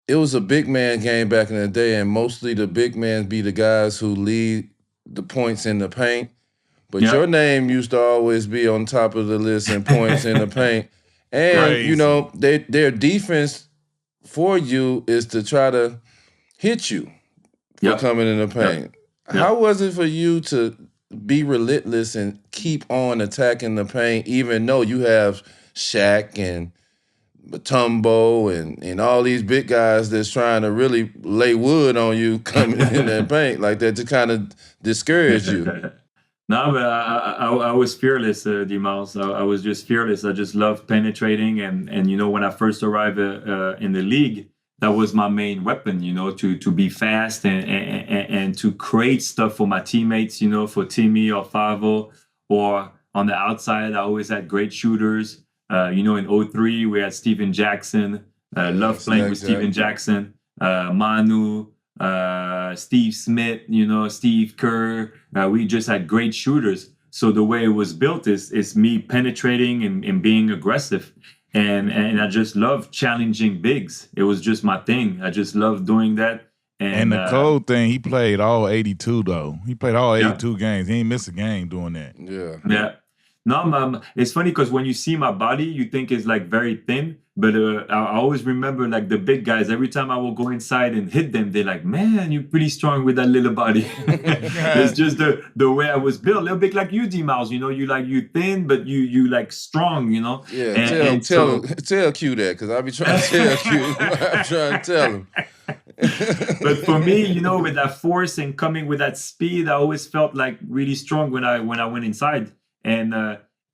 it was a big man game back in the day, and mostly the big men be the guys who lead the points in the paint. But Yeah. your name used to always be on top of the list in points in the paint. And, you Crazy. know, their defense for you is to try to hit you for Yeah. coming in the Yeah. paint. Yeah. How was it for you to be relentless and keep on attacking the paint, even though you have Shaq and Matumbo and all these big guys that's trying to really lay wood on you coming in that paint like that to kind of discourage you? No, but I was fearless, Dimas. I was just fearless. I just loved penetrating, and when I first arrived in the league, that was my main weapon. To be fast and to create stuff for my teammates. For Timmy or Favo, or on the outside, I always had great shooters. In '03, we had Steven Jackson. Loved playing with Stack Steven Jack. Jackson, Manu, Steve Smith, Steve Kerr. We just had great shooters. So the way it was built is me penetrating and being aggressive. And I just love challenging bigs. It was just my thing. I just love doing that. And And the cold thing, he played all 82 though. He played all yeah, 82 games. He ain't missed a game doing that. Yeah. yeah. No, it's funny because when you see my body, you think it's like very thin. But I always remember like the big guys. Every time I will go inside and hit them, they're like, "Man, you're pretty strong with that little body." It's just the way I was built, a little bit like you, D-Mouse. You thin, but you like strong. Yeah, And so tell Q that, because I be trying to tell Q. I'm trying to tell him. but for me, with that force and coming with that speed, I always felt like really strong when I went inside, and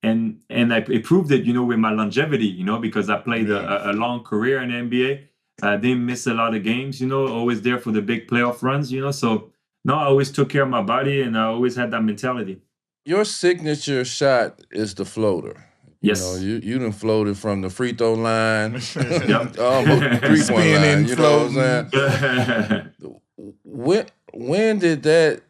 it proved it, with my longevity, because I played Yeah. a long career in the NBA. I didn't miss a lot of games, always there for the big playoff runs, So no, I always took care of my body, and I always had that mentality. Your signature shot is the floater. Yes. You done floated from the free throw line, Yep. almost 3-point line. Spinning, You know what I'm saying? floating. When did that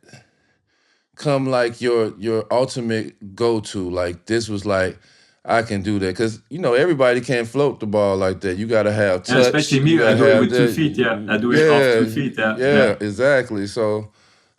come like your ultimate go to? Like this was like, I can do that, because everybody can't float the ball like that. You got to have And touch. especially You me, got I to do it have with 2 that. feet. Yeah, I do it off 2 feet. Yeah, Yeah, yeah, yeah. exactly. So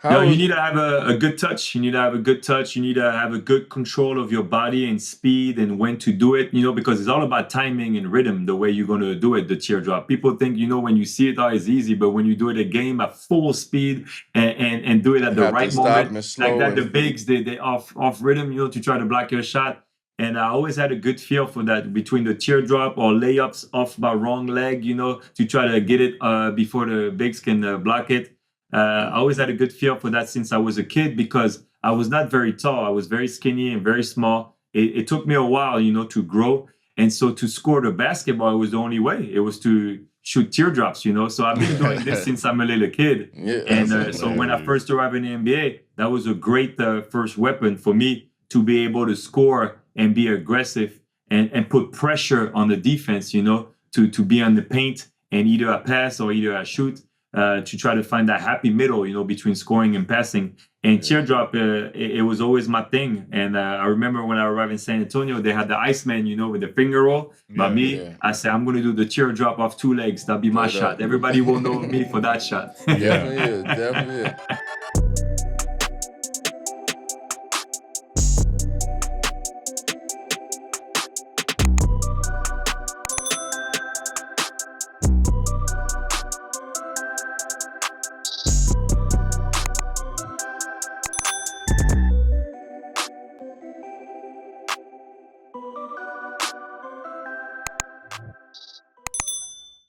No, how you was need to have a good touch. You need to have a good touch. You need to have a good control of your body and speed and when to do it, because it's all about timing and rhythm, the way you're going to do it, the teardrop. People think, when you see it, it's easy, but when you do it a game at full speed and do it at you the have to right stop moment, and like slow that, the and bigs, they off rhythm, to try to block your shot. And I always had a good feel for that between the teardrop or layups off my wrong leg, to try to get it before the bigs can block it. I always had a good feel for that since I was a kid because I was not very tall. I was very skinny and very small. It took me a while, to grow. And so to score the basketball, it was the only way. It was to shoot teardrops, So I've been doing this since I'm a little kid. yeah, And that's so when I Hilarious. first arrived in the NBA, that was a great first weapon for me to be able to score and be aggressive and put pressure on the defense, to be on the paint and either a pass or either a shoot. To try to find that happy middle, between scoring and passing. And teardrop, it was always my thing. And I remember when I arrived in San Antonio, they had the Iceman, with the finger roll. But Yeah. me, Yeah. I said, I'm going to do the teardrop off 2 legs. That'll be my But shot. Everybody will know me for that shot. definitely is, definitely is.